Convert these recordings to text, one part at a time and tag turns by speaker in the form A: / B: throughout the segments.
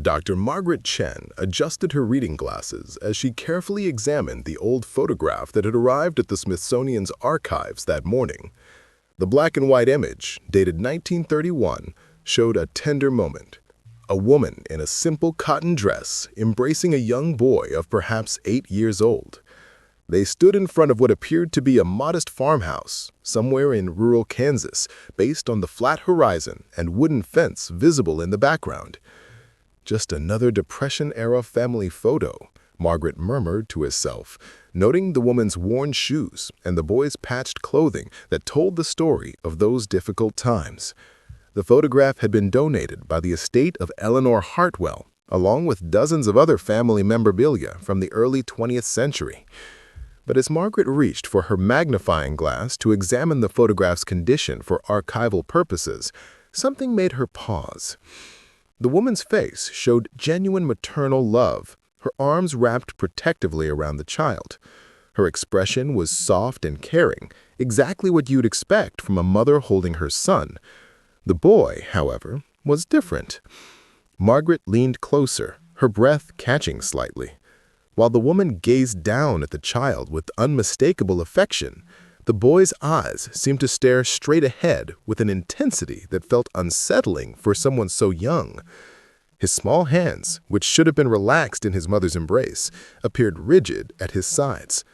A: Dr. Margaret Chen adjusted her reading glasses as she carefully examined the old photograph that had arrived at the Smithsonian's archives that morning. The black and white image, dated 1931, showed a tender moment. A woman in a simple cotton dress embracing a young boy of perhaps 8 years old. They stood in front of what appeared to be a modest farmhouse, somewhere in rural Kansas, based on the flat horizon and wooden fence visible in the background. "Just another Depression-era family photo," Margaret murmured to herself, noting the woman's worn shoes and the boy's patched clothing that told the story of those difficult times. The photograph had been donated by the estate of Eleanor Hartwell, along with dozens of other family memorabilia from the early 20th century. But as Margaret reached for her magnifying glass to examine the photograph's condition for archival purposes, something made her pause. The woman's face showed genuine maternal love, her arms wrapped protectively around the child. Her expression was soft and caring, exactly what you'd expect from a mother holding her son. The boy, however, was different. Margaret leaned closer, her breath catching slightly. While the woman gazed down at the child with unmistakable affection, the boy's eyes seemed to stare straight ahead with an intensity that felt unsettling for someone so young. His small hands, which should have been relaxed in his mother's embrace, appeared rigid at his sides.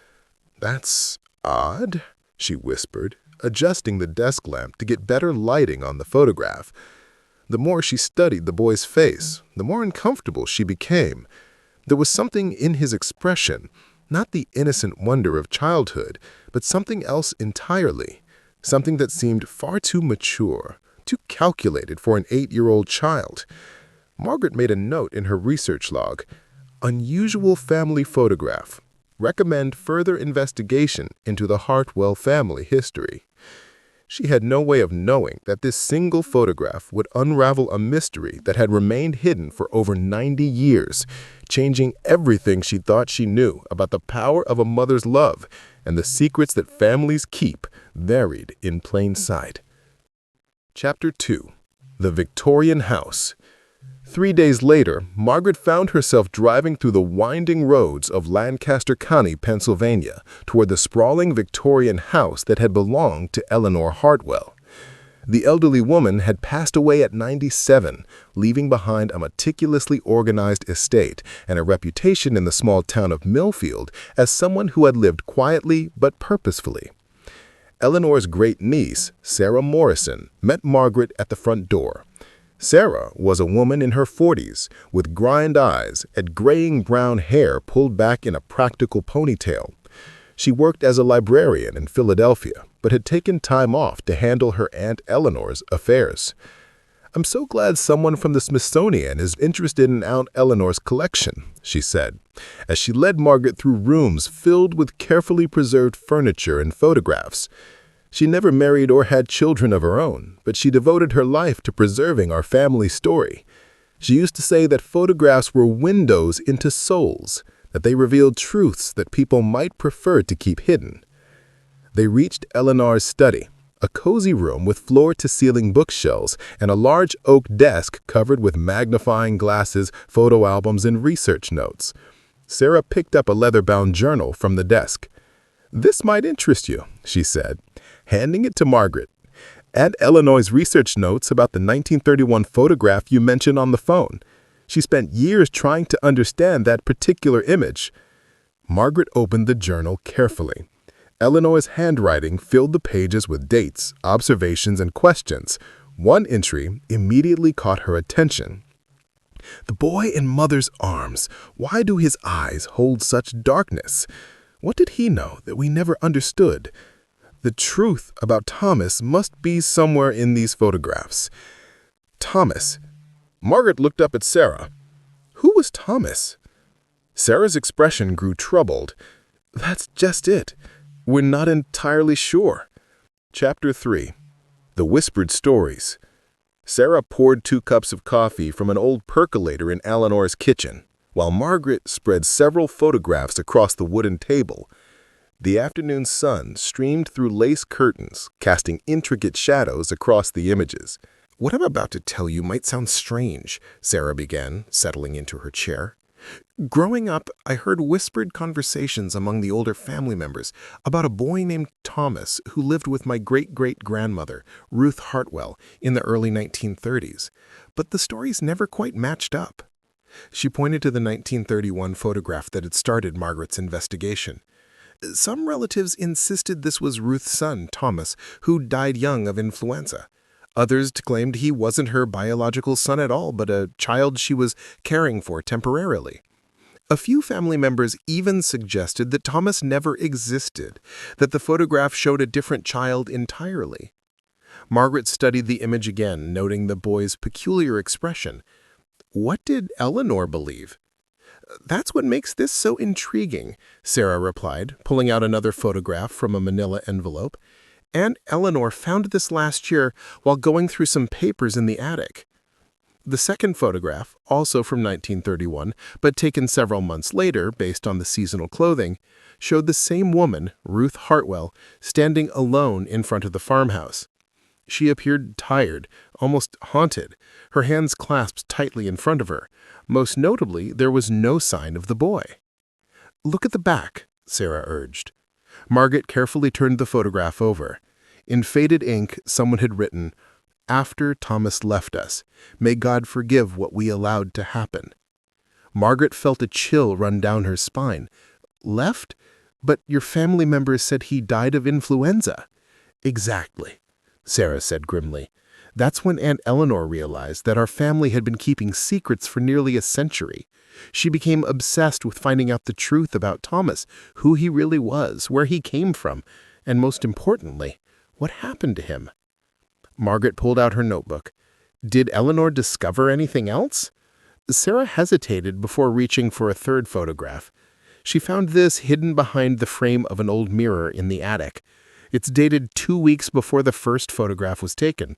A: "That's odd," she whispered, adjusting the desk lamp to get better lighting on the photograph. The more she studied the boy's face, the more uncomfortable she became. There was something in his expression, not the innocent wonder of childhood, but something else entirely, something that seemed far too mature, too calculated for an 8-year-old child. Margaret made a note in her research log: "Unusual family photograph. Recommend further investigation into the Hartwell family history." She had no way of knowing that this single photograph would unravel a mystery that had remained hidden for over 90 years, changing everything she thought she knew about the power of a mother's love and the secrets that families keep buried in plain sight. Chapter 2. The Victorian House. 3 days later, Margaret found herself driving through the winding roads of Lancaster County, Pennsylvania, toward the sprawling Victorian house that had belonged to Eleanor Hartwell. The elderly woman had passed away at 97, leaving behind a meticulously organized estate and a reputation in the small town of Millfield as someone who had lived quietly but purposefully. Eleanor's great-niece, Sarah Morrison, met Margaret at the front door. Sarah was a woman in her 40s, with grimed eyes and graying brown hair pulled back in a practical ponytail. She worked as a librarian in Philadelphia, but had taken time off to handle her Aunt Eleanor's affairs. "I'm so glad someone from the Smithsonian is interested in Aunt Eleanor's collection," she said, as she led Margaret through rooms filled with carefully preserved furniture and photographs. She never married or had children of her own, but she devoted her life to preserving our family story. She used to say that photographs were windows into souls, that they revealed truths that people might prefer to keep hidden. They reached Eleanor's study, a cozy room with floor-to-ceiling bookshelves and a large oak desk covered with magnifying glasses, photo albums, and research notes. Sarah picked up a leather-bound journal from the desk. "This might interest you," she said, handing it to Margaret. "Aunt Eleanor's research notes about the 1931 photograph you mentioned on the phone. She spent years trying to understand that particular image." Margaret opened the journal carefully. Eleanor's handwriting filled the pages with dates, observations, and questions. One entry immediately caught her attention. "The boy in mother's arms. Why do his eyes hold such darkness? What did he know that we never understood? The truth about Thomas must be somewhere in these photographs." Thomas. Margaret looked up at Sarah. Who was Thomas? Sarah's expression grew troubled. "That's just it. We're not entirely sure." Chapter 3. The Whispered Stories. Sarah poured 2 cups of coffee from an old percolator in Eleanor's kitchen, while Margaret spread several photographs across the wooden table. The afternoon sun streamed through lace curtains, casting intricate shadows across the images.
B: "What I'm about to tell you might sound strange," Sarah began, settling into her chair. "Growing up, I heard whispered conversations among the older family members about a boy named Thomas who lived with my great-great-grandmother, Ruth Hartwell, in the early 1930s. But the stories never quite matched up." She pointed to the 1931 photograph that had started Margaret's investigation. "Some relatives insisted this was Ruth's son, Thomas, who died young of influenza. Others claimed he wasn't her biological son at all, but a child she was caring for temporarily. A few family members even suggested that Thomas never existed, that the photograph showed a different child entirely." Margaret studied the image again, noting the boy's peculiar expression. "What did Eleanor believe?" "That's what makes this so intriguing," Sarah replied, pulling out another photograph from a manila envelope. "Aunt Eleanor found this last year while going through some papers in the attic." The second photograph, also from 1931, but taken several months later based on the seasonal clothing, showed the same woman, Ruth Hartwell, standing alone in front of the farmhouse. She appeared tired, almost haunted, her hands clasped tightly in front of her. Most notably, there was no sign of the boy. "Look at the back," Sarah urged. Margaret carefully turned the photograph over. In faded ink, someone had written, "After Thomas left us, may God forgive what we allowed to happen." Margaret felt a chill run down her spine. "Left? But your family members said he died of influenza." "Exactly," Sarah said grimly. "That's when Aunt Eleanor realized that our family had been keeping secrets for nearly a century. She became obsessed with finding out the truth about Thomas, who he really was, where he came from, and most importantly, what happened to him." Margaret pulled out her notebook. "Did Eleanor discover anything else?" Sarah hesitated before reaching for a third photograph. She found this hidden behind the frame of an old mirror in the attic. It's dated 2 weeks before the first photograph was taken.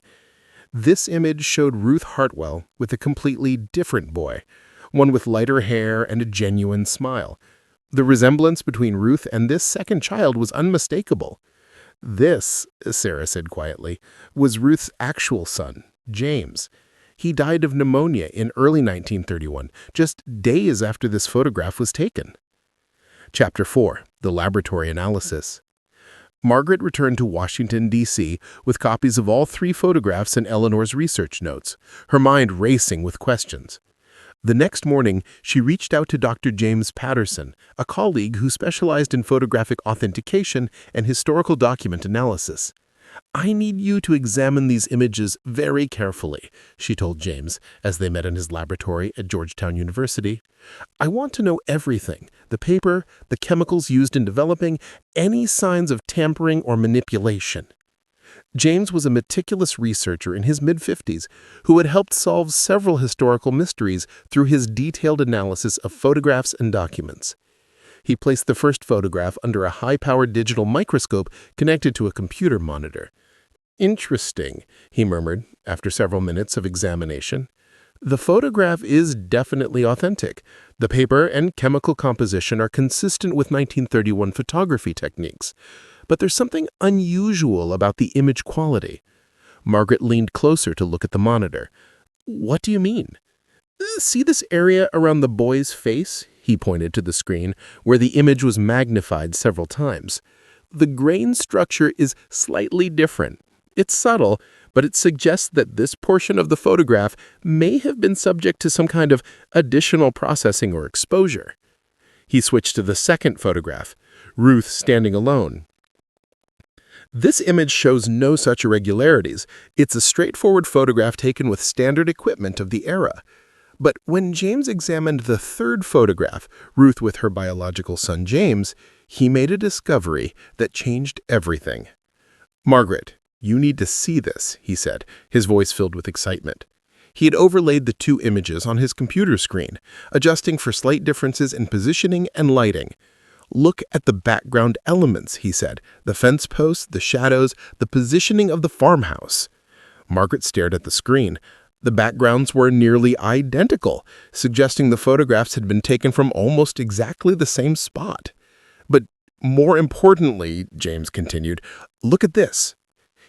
B: This image showed Ruth Hartwell with a completely different boy, one with lighter hair and a genuine smile. The resemblance between Ruth and this second child was unmistakable. "This," Sarah said quietly, "was Ruth's actual son, James. He died of pneumonia in early 1931, just days after this photograph was taken." Chapter 4. The Laboratory Analysis. Margaret returned to Washington, D.C. with copies of all 3 photographs and Eleanor's research notes, her mind racing with questions. The next morning, she reached out to Dr. James Patterson, a colleague who specialized in photographic authentication and historical document analysis. "I need you to examine these images very carefully," she told James as they met in his laboratory at Georgetown University. "I want to know everything: the paper, the chemicals used in developing, any signs of tampering or manipulation." James was a meticulous researcher in his mid-50s who had helped solve several historical mysteries through his detailed analysis of photographs and documents. He placed the first photograph under a high-powered digital microscope connected to a computer monitor. "Interesting," he murmured after several minutes of examination. "The photograph is definitely authentic. The paper and chemical composition are consistent with 1931 photography techniques. But there's something unusual about the image quality." Margaret leaned closer to look at the monitor. "What do you mean?" "See this area around the boy's face?" He pointed to the screen, where the image was magnified several times. "The grain structure is slightly different. It's subtle, but it suggests that this portion of the photograph may have been subject to some kind of additional processing or exposure." He switched to the second photograph, Ruth standing alone. "This image shows no such irregularities. It's a straightforward photograph taken with standard equipment of the era." But when James examined the third photograph, Ruth with her biological son James, he made a discovery that changed everything. "Margaret, you need to see this," he said, his voice filled with excitement. He had overlaid the 2 images on his computer screen, adjusting for slight differences in positioning and lighting. "Look at the background elements," he said, "the fence posts, the shadows, the positioning of the farmhouse." Margaret stared at the screen. The backgrounds were nearly identical, suggesting the photographs had been taken from almost exactly the same spot. "But more importantly," James continued, "look at this."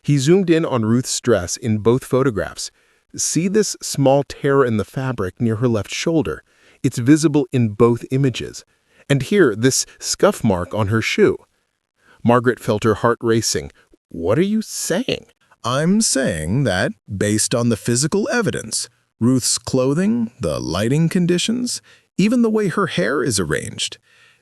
B: He zoomed in on Ruth's dress in both photographs. See this small tear in the fabric near her left shoulder? It's visible in both images. And here, this scuff mark on her shoe. Margaret felt her heart racing. What are you saying?
A: I'm saying that, based on the physical evidence, Ruth's clothing, the lighting conditions, even the way her hair is arranged,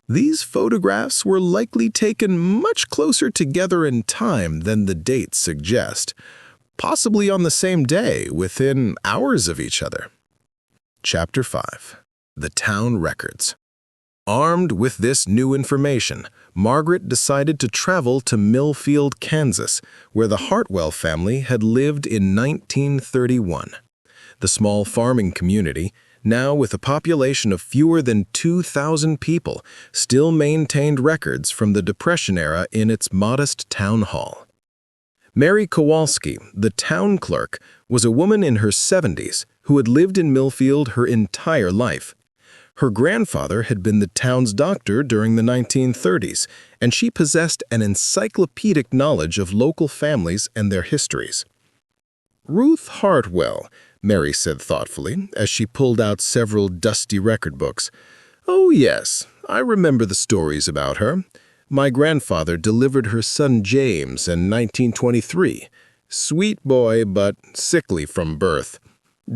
A: these photographs were likely taken much closer together in time than the dates suggest, possibly on the same day, within hours of each other. Chapter 5. The Town Records. Armed with this new information, Margaret decided to travel to Millfield, Kansas, where the Hartwell family had lived in 1931. The small farming community, now with a population of fewer than 2,000 people, still maintained records from the Depression era in its modest town hall. Mary Kowalski, the town clerk, was a woman in her 70s who had lived in Millfield her entire life. Her grandfather had been the town's doctor during the 1930s, and she possessed an encyclopedic knowledge of local families and their histories. Ruth Hartwell, Mary said thoughtfully, as she pulled out several dusty record books. Oh yes, I remember the stories about her. My grandfather delivered her son James in 1923. Sweet boy, but sickly from birth.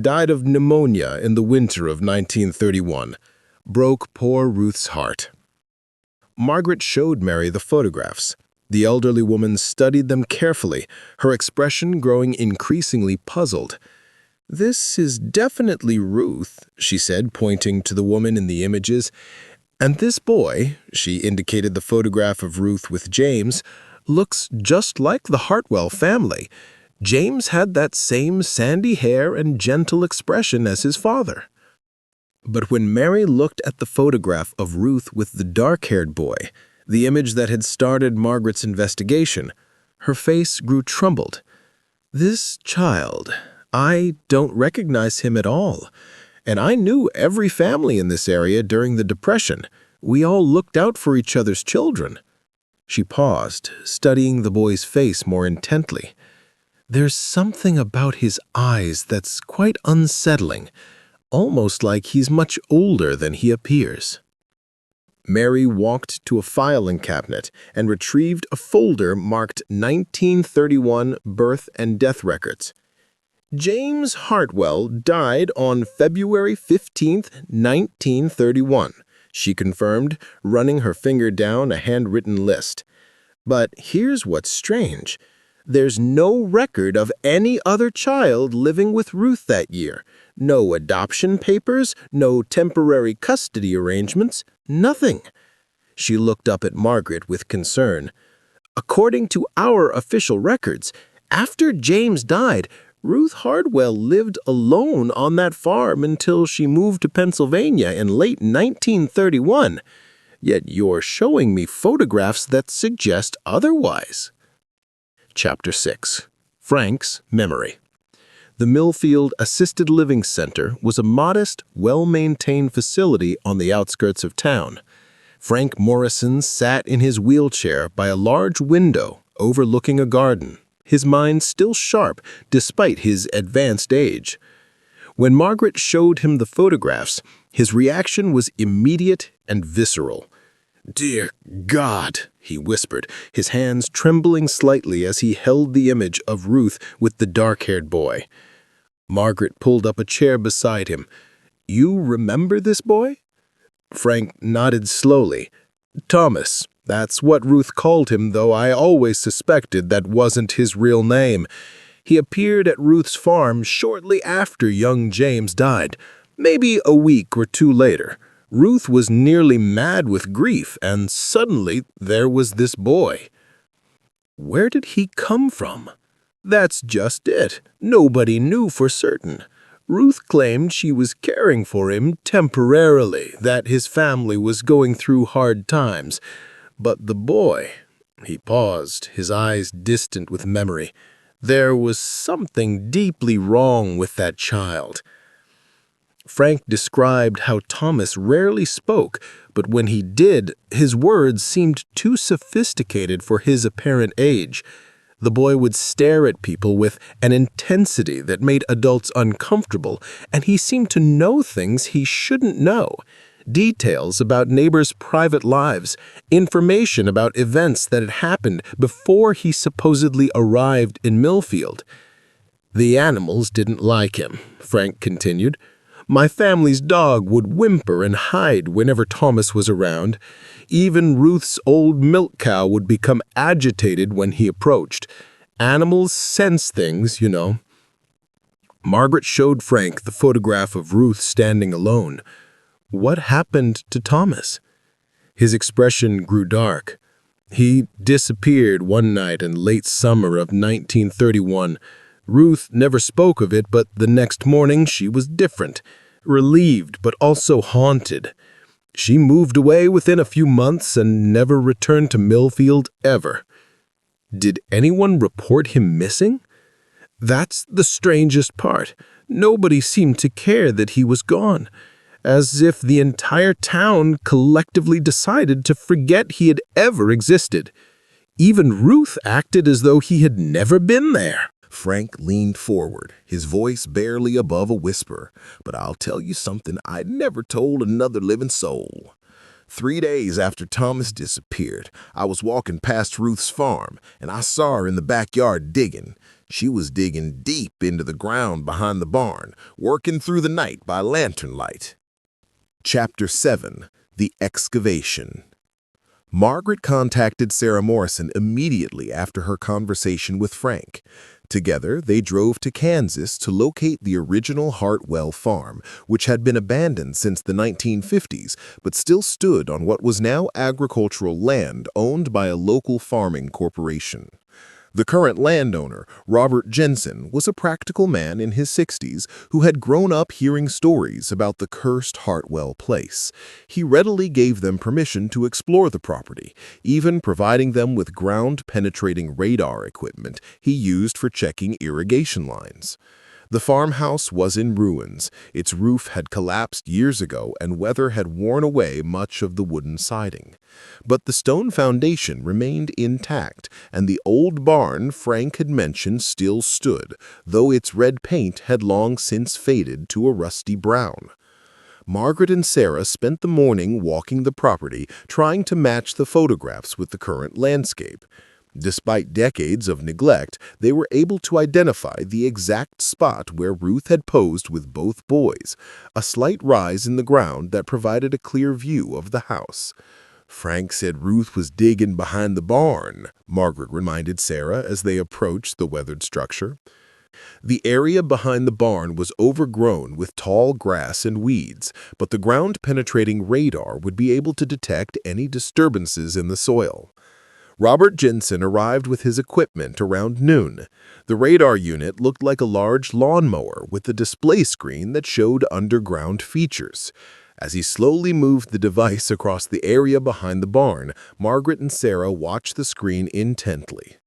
A: Died of pneumonia in the winter of 1931. Broke poor Ruth's heart. Margaret showed Mary the photographs. The elderly woman studied them carefully, her expression growing increasingly puzzled. "This is definitely Ruth," she said, pointing to the woman in the images. "And this boy," she indicated the photograph of Ruth with James, "looks just like the Hartwell family. James had that same sandy hair and gentle expression as his father." But when Mary looked at the photograph of Ruth with the dark-haired boy, the image that had started Margaret's investigation, her face grew troubled. "This child, I don't recognize him at all. And I knew every family in this area during the Depression. We all looked out for each other's children." She paused, studying the boy's face more intently. "There's something about his eyes that's quite unsettling, almost like he's much older than he appears." Mary walked to a filing cabinet and retrieved a folder marked 1931 Birth and Death Records. "James Hartwell died on February 15, 1931, she confirmed, running her finger down a handwritten list. "But here's what's strange. There's no record of any other child living with Ruth that year. No adoption papers, no temporary custody arrangements, nothing." She looked up at Margaret with concern. "According to our official records, after James died, Ruth Hartwell lived alone on that farm until she moved to Pennsylvania in late 1931. Yet you're showing me photographs that suggest otherwise." Chapter 6. Frank's Memory. The Millfield Assisted Living Center was a modest, well-maintained facility on the outskirts of town. Frank Morrison sat in his wheelchair by a large window overlooking a garden, his mind still sharp despite his advanced age. When Margaret showed him the photographs, his reaction was immediate and visceral. "Dear God," he whispered, his hands trembling slightly as he held the image of Ruth with the dark-haired boy. Margaret pulled up a chair beside him. "You remember this boy?" Frank nodded slowly. "Thomas. That's what Ruth called him, though I always suspected that wasn't his real name. He appeared at Ruth's farm shortly after young James died, maybe a week or two later. Ruth was nearly mad with grief, and suddenly there was this boy." "Where did he come from?" "That's just it. Nobody knew for certain. Ruth claimed she was caring for him temporarily, that his family was going through hard times. But the boy—" He paused, his eyes distant with memory. "There was something deeply wrong with that child." Frank described how Thomas rarely spoke, but when he did, his words seemed too sophisticated for his apparent age.
B: The boy would stare at people with an intensity that made adults uncomfortable, and he seemed to know things he shouldn't know. Details about neighbors' private lives, information about events that had happened before he supposedly arrived in Millfield. The animals didn't like him, Frank continued. My family's dog would whimper and hide whenever Thomas was around. Even Ruth's old milk cow would become agitated when he approached. Animals sense things, you know. Margaret showed Frank the photograph of Ruth standing alone. What happened to Thomas? His expression grew dark. He disappeared one night in late summer of 1931. Ruth never spoke of it, but the next morning she was different, relieved but also haunted. She moved away within a few months and never returned to Millfield ever. Did anyone report him missing? That's the strangest part. Nobody seemed to care that he was gone, as if the entire town collectively decided to forget he had ever existed. Even Ruth acted as though he had never been there.
A: Frank leaned forward, his voice barely above a whisper. But I'll tell you something I'd never told another living soul. 3 days after Thomas disappeared, I was walking past Ruth's farm, and I saw her in the backyard digging. She was digging deep into the ground behind the barn, working through the night by lantern light. Chapter 7. The Excavation. Margaret contacted Sarah Morrison immediately after her conversation with Frank. Together, they drove to Kansas to locate the original Hartwell farm, which had been abandoned since the 1950s, but still stood on what was now agricultural land owned by a local farming corporation. The current landowner, Robert Jensen, was a practical man in his 60s who had grown up hearing stories about the cursed Hartwell place. He readily gave them permission to explore the property, even providing them with ground-penetrating radar equipment he used for checking irrigation lines. The farmhouse was in ruins. Its roof had collapsed years ago and weather had worn away much of the wooden siding. But the stone foundation remained intact, and the old barn Frank had mentioned still stood, though its red paint had long since faded to a rusty brown. Margaret and Sarah spent the morning walking the property, trying to match the photographs with the current landscape. Despite decades of neglect, they were able to identify the exact spot where Ruth had posed with both boys, a slight rise in the ground that provided a clear view of the house. Frank said Ruth was digging behind the barn, Margaret reminded Sarah as they approached the weathered structure. The area behind the barn was overgrown with tall grass and weeds, but the ground-penetrating radar would be able to detect any disturbances in the soil. Robert Jensen arrived with his equipment around noon. The radar unit looked like a large lawnmower with a display screen that showed underground features. As he slowly moved the device across the area behind the barn, Margaret and Sarah watched the screen intently.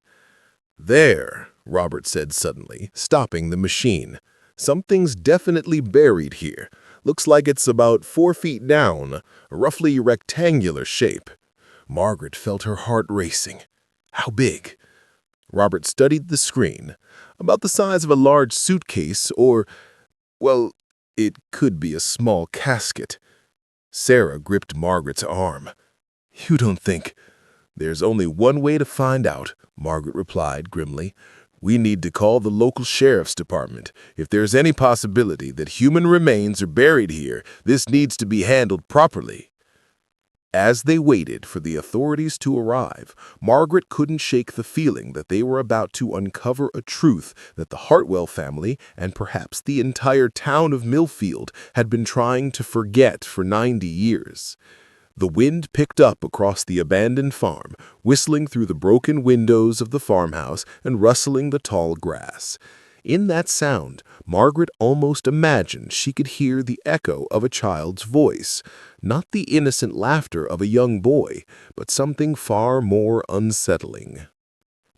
A: "There," Robert said suddenly, stopping the machine. "Something's definitely buried here. Looks like it's about 4 feet down, a roughly rectangular shape." Margaret felt her heart racing. "How big?" Robert studied the screen. "About the size of a large suitcase or, well, it could be a small casket." Sarah gripped Margaret's arm. "You don't think—" "There's only one way to find out," Margaret replied grimly. "We need to call the local sheriff's department. If there's any possibility that human remains are buried here, this needs to be handled properly." As they waited for the authorities to arrive, Margaret couldn't shake the feeling that they were about to uncover a truth that the Hartwell family and perhaps the entire town of Millfield had been trying to forget for 90 years. The wind picked up across the abandoned farm, whistling through the broken windows of the farmhouse and rustling the tall grass. In that sound, Margaret almost imagined she could hear the echo of a child's voice, not the innocent laughter of a young boy, but something far more unsettling.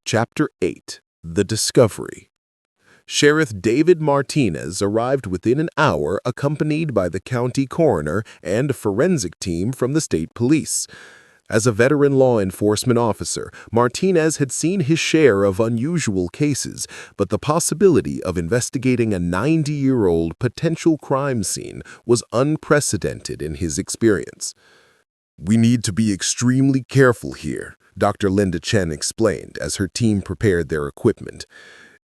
A: Chapter 8. The Discovery. Sheriff David Martinez arrived within an hour, accompanied by the county coroner and a forensic team from the state police.
B: As a veteran law enforcement officer, Martinez had seen his share of unusual cases, but the possibility of investigating a 90-year-old potential crime scene was unprecedented in his experience. "We need to be extremely careful here," Dr. Linda Chen explained as her team prepared their equipment.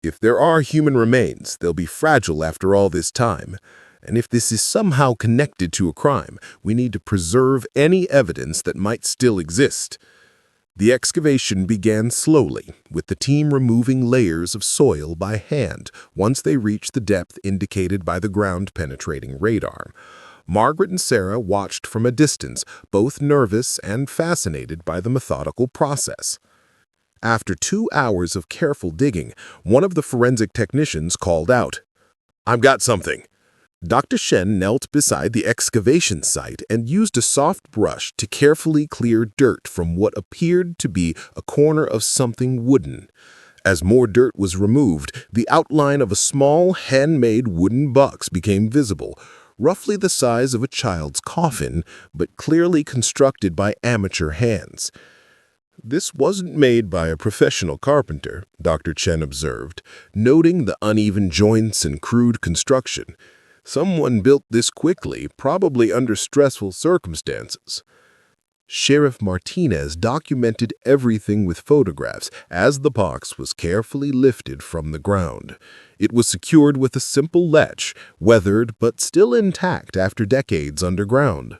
B: "If there are human remains, they'll be fragile after all this time. And if this is somehow connected to a crime, we need to preserve any evidence that might still exist." The excavation began slowly, with the team removing layers of soil by hand once they reached the depth indicated by the ground-penetrating radar. Margaret and Sarah watched from a distance, both nervous and fascinated by the methodical process. After 2 hours of careful digging, one of the forensic technicians called out, "I've got something." Dr. Chen knelt beside the excavation site and used a soft brush to carefully clear dirt from what appeared to be a corner of something wooden. As more dirt was removed, the outline of a small, handmade wooden box became visible, roughly the size of a child's coffin, but clearly constructed by amateur hands. "This wasn't made by a professional carpenter," Dr. Chen observed, noting the uneven joints and crude construction. "Someone built this quickly, probably under stressful circumstances." Sheriff Martinez documented everything with photographs as the box was carefully lifted from the ground. It was secured with a simple latch, weathered but still intact after decades underground.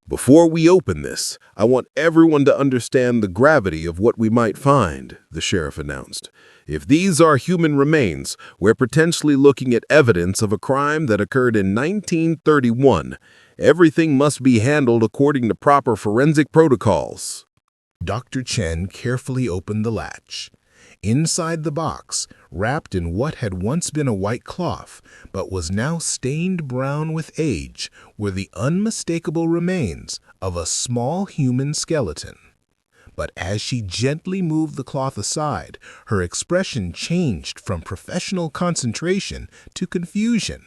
B: "Before we open this, I want everyone to understand the gravity of what we might find," the sheriff announced. "If these are human remains, we're potentially looking at evidence of a crime that occurred in 1931. Everything must be handled according to proper forensic protocols." Dr. Chen carefully opened the latch. Inside the box, wrapped in what had once been a white cloth, but was now stained brown with age, were the unmistakable remains of a small human skeleton. But as she gently moved the cloth aside, her expression changed from professional concentration to confusion.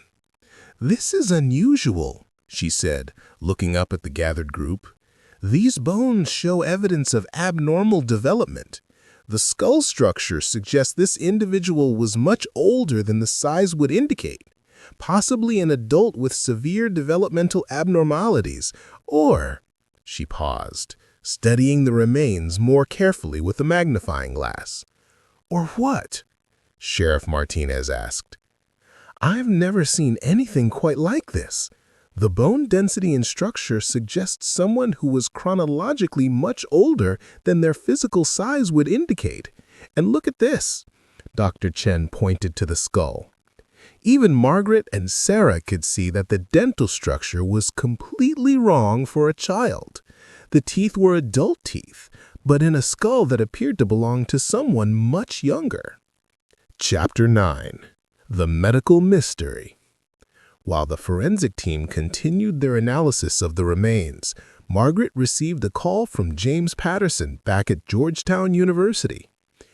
B: "This is unusual," she said, looking up at the gathered group. "These bones show evidence of abnormal development. The skull structure suggests this individual was much older than the size would indicate, possibly an adult with severe developmental abnormalities, or—" She paused, studying the remains more carefully with a magnifying glass. "Or what?" Sheriff Martinez asked. "I've never seen anything quite like this. The bone density and structure suggests someone who was chronologically much older than their physical size would indicate. And look at this." Dr. Chen pointed to the skull. Even Margaret and Sarah could see that the dental structure was completely wrong for a child. The teeth were adult teeth, but in a skull that appeared to belong to someone much younger. Chapter 9. The Medical Mystery. While the forensic team continued their analysis of the remains, Margaret received a call from James Patterson back at Georgetown University.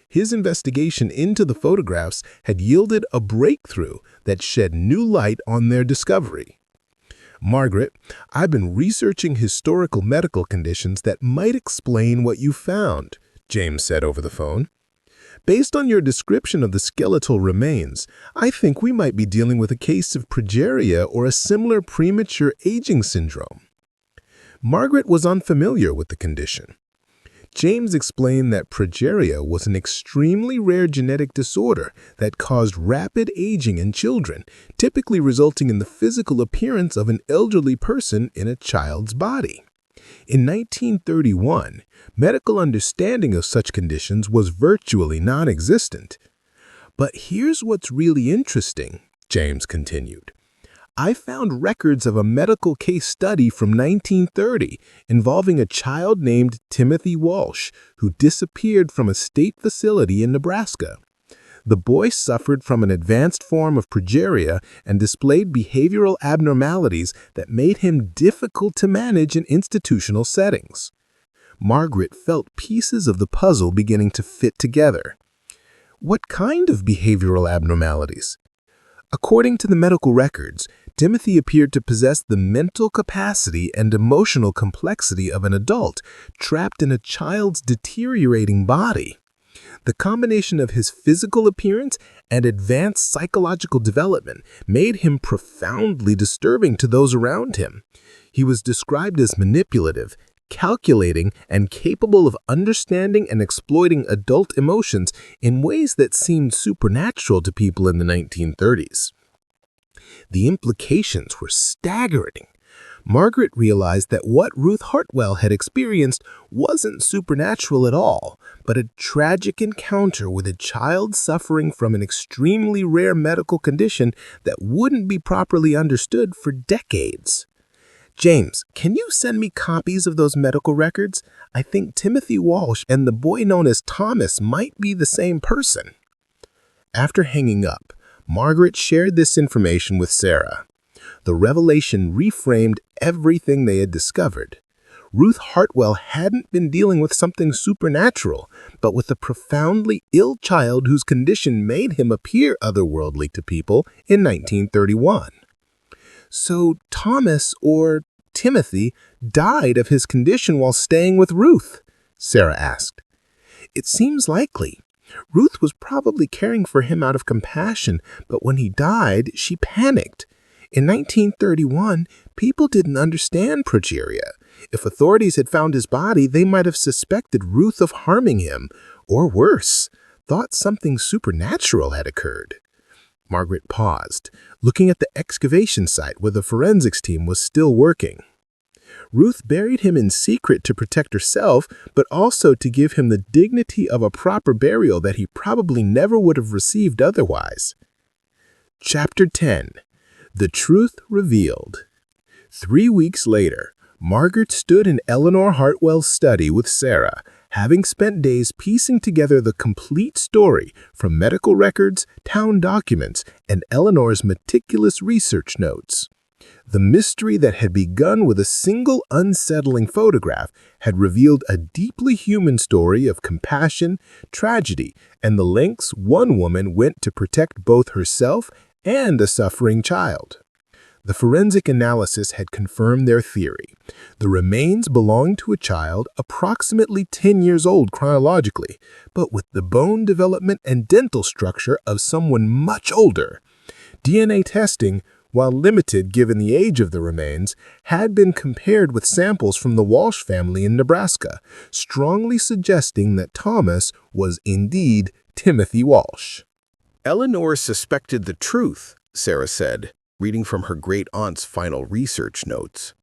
B: His investigation into the photographs had yielded a breakthrough that shed new light on their discovery. "Margaret, I've been researching historical medical conditions that might explain what you found," James said over the phone. "Based on your description of the skeletal remains, I think we might be dealing with a case of progeria or a similar premature aging syndrome." Margaret was unfamiliar with the condition. James explained that progeria was an extremely rare genetic disorder that caused rapid aging in children, typically resulting in the physical appearance of an elderly person in a child's body. In 1931, medical understanding of such conditions was virtually non-existent. "But here's what's really interesting," James continued. "I found records of a medical case study from 1930 involving a child named Timothy Walsh who disappeared from a state facility in Nebraska. The boy suffered from an advanced form of progeria and displayed behavioral abnormalities that made him difficult to manage in institutional settings." Margaret felt pieces of the puzzle beginning to fit together. "What kind of behavioral abnormalities?" "According to the medical records, Timothy appeared to possess the mental capacity and emotional complexity of an adult, trapped in a child's deteriorating body. The combination of his physical appearance and advanced psychological development made him profoundly disturbing to those around him. He was described as manipulative, calculating, and capable of understanding and exploiting adult emotions in ways that seemed supernatural to people in the 1930s. The implications were staggering. Margaret realized that what Ruth Hartwell had experienced wasn't supernatural at all, but a tragic encounter with a child suffering from an extremely rare medical condition that wouldn't be properly understood for decades. James, can you send me copies of those medical records? I think Timothy Walsh and the boy known as Thomas might be the same person. After hanging up, Margaret shared this information with Sarah. The revelation reframed everything they had discovered. Ruth Hartwell hadn't been dealing with something supernatural, but with a profoundly ill child whose condition made him appear otherworldly to people in 1931. So Thomas, or Timothy, died of his condition while staying with Ruth? Sarah asked. It seems likely. Ruth was probably caring for him out of compassion, but when he died, she panicked. In 1931, people didn't understand progeria. If authorities had found his body, they might have suspected Ruth of harming him, or worse, thought something supernatural had occurred. Margaret paused, looking at the excavation site where the forensics team was still working. Ruth buried him in secret to protect herself, but also to give him the dignity of a proper burial that he probably never would have received otherwise. Chapter 10. The Truth Revealed. 3 weeks later, Margaret stood in Eleanor Hartwell's study with Sarah, having spent days piecing together the complete story from medical records, town documents, and Eleanor's meticulous research notes. The mystery that had begun with a single unsettling photograph had revealed a deeply human story of compassion, tragedy, and the lengths one woman went to protect both herself and a suffering child. The forensic analysis had confirmed their theory. The remains belonged to a child approximately 10 years old chronologically, but with the bone development and dental structure of someone much older. DNA testing, while limited given the age of the remains, had been compared with samples from the Walsh family in Nebraska, strongly suggesting that Thomas was indeed Timothy Walsh.
A: Eleanor suspected the truth, Sarah said, reading from her great-aunt's final research notes.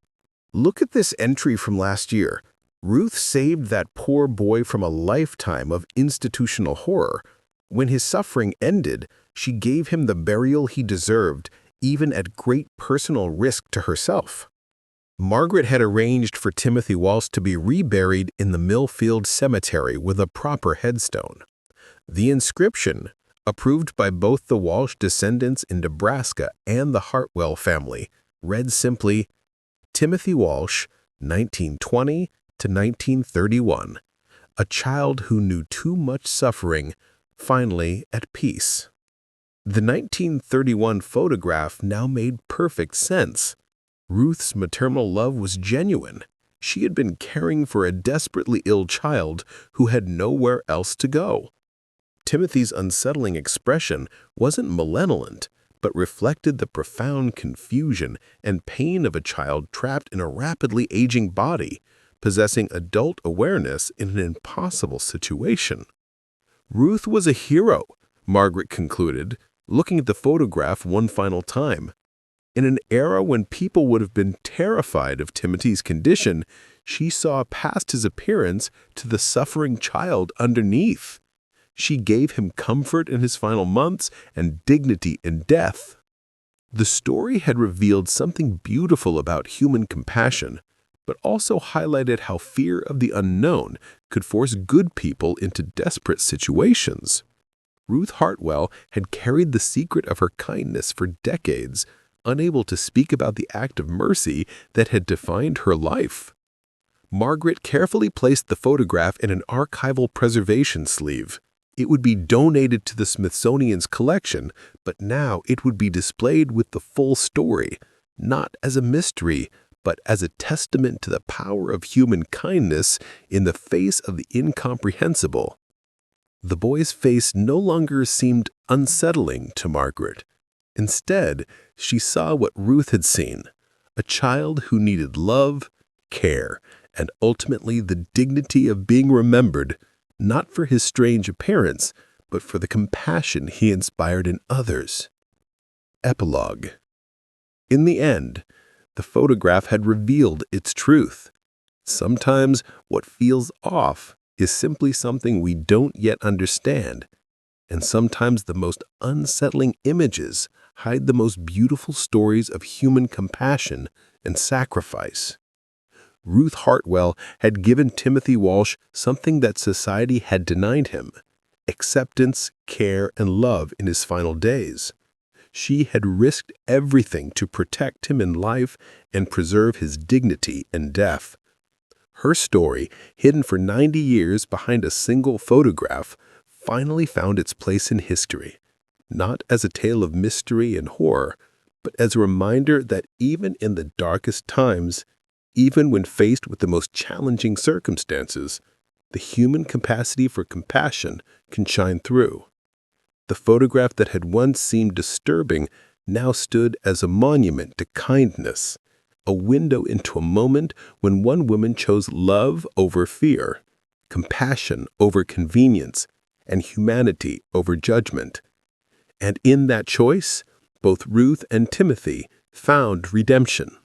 A: Look at this entry from last year. Ruth saved that poor boy from a lifetime of institutional horror. When his suffering ended, she gave him the burial he deserved, even at great personal risk to herself. Margaret had arranged for Timothy Walsh to be reburied in the Millfield Cemetery with a proper headstone. The inscription, approved by both the Walsh descendants in Nebraska and the Hartwell family, read simply, Timothy Walsh, 1920 to 1931, a child who knew too much suffering, finally at peace. The 1931 photograph now made perfect sense. Ruth's maternal love was genuine. She had been caring for a desperately ill child who had nowhere else to go. Timothy's unsettling expression wasn't malevolent, but reflected the profound confusion and pain of a child trapped in a rapidly aging body, possessing adult awareness in an impossible situation. Ruth was a hero, Margaret concluded, looking at the photograph one final time. In an era when people would have been terrified of Timothy's condition, she saw past his appearance to the suffering child underneath. She gave him comfort in his final months and dignity in death. The story had revealed something beautiful about human compassion, but also highlighted how fear of the unknown could force good people into desperate situations. Ruth Hartwell had carried the secret of her kindness for decades, unable to speak about the act of mercy that had defined her life. Margaret carefully placed the photograph in an archival preservation sleeve.
B: It would be donated to the Smithsonian's collection, but now it would be displayed with the full story, not as a mystery, but as a testament to the power of human kindness in the face of the incomprehensible. The boy's face no longer seemed unsettling to Margaret. Instead, she saw what Ruth had seen, a child who needed love, care, and ultimately the dignity of being remembered, not for his strange appearance, but for the compassion he inspired in others. Epilogue. In the end, the photograph had revealed its truth. Sometimes what feels off is simply something we don't yet understand, and sometimes the most unsettling images hide the most beautiful stories of human compassion and sacrifice. Ruth Hartwell had given Timothy Walsh something that society had denied him: acceptance, care, and love in his final days. She had risked everything to protect him in life and preserve his dignity in death. Her story, hidden for 90 years behind a single photograph, finally found its place in history, not as a tale of mystery and horror, but as a reminder that even in the darkest times, even when faced with the most challenging circumstances, the human capacity for compassion can shine through. The photograph that had once seemed disturbing now stood as a monument to kindness, a window into a moment when one woman chose love over fear, compassion over convenience, and humanity over judgment. And in that choice, both Ruth and Timothy found redemption.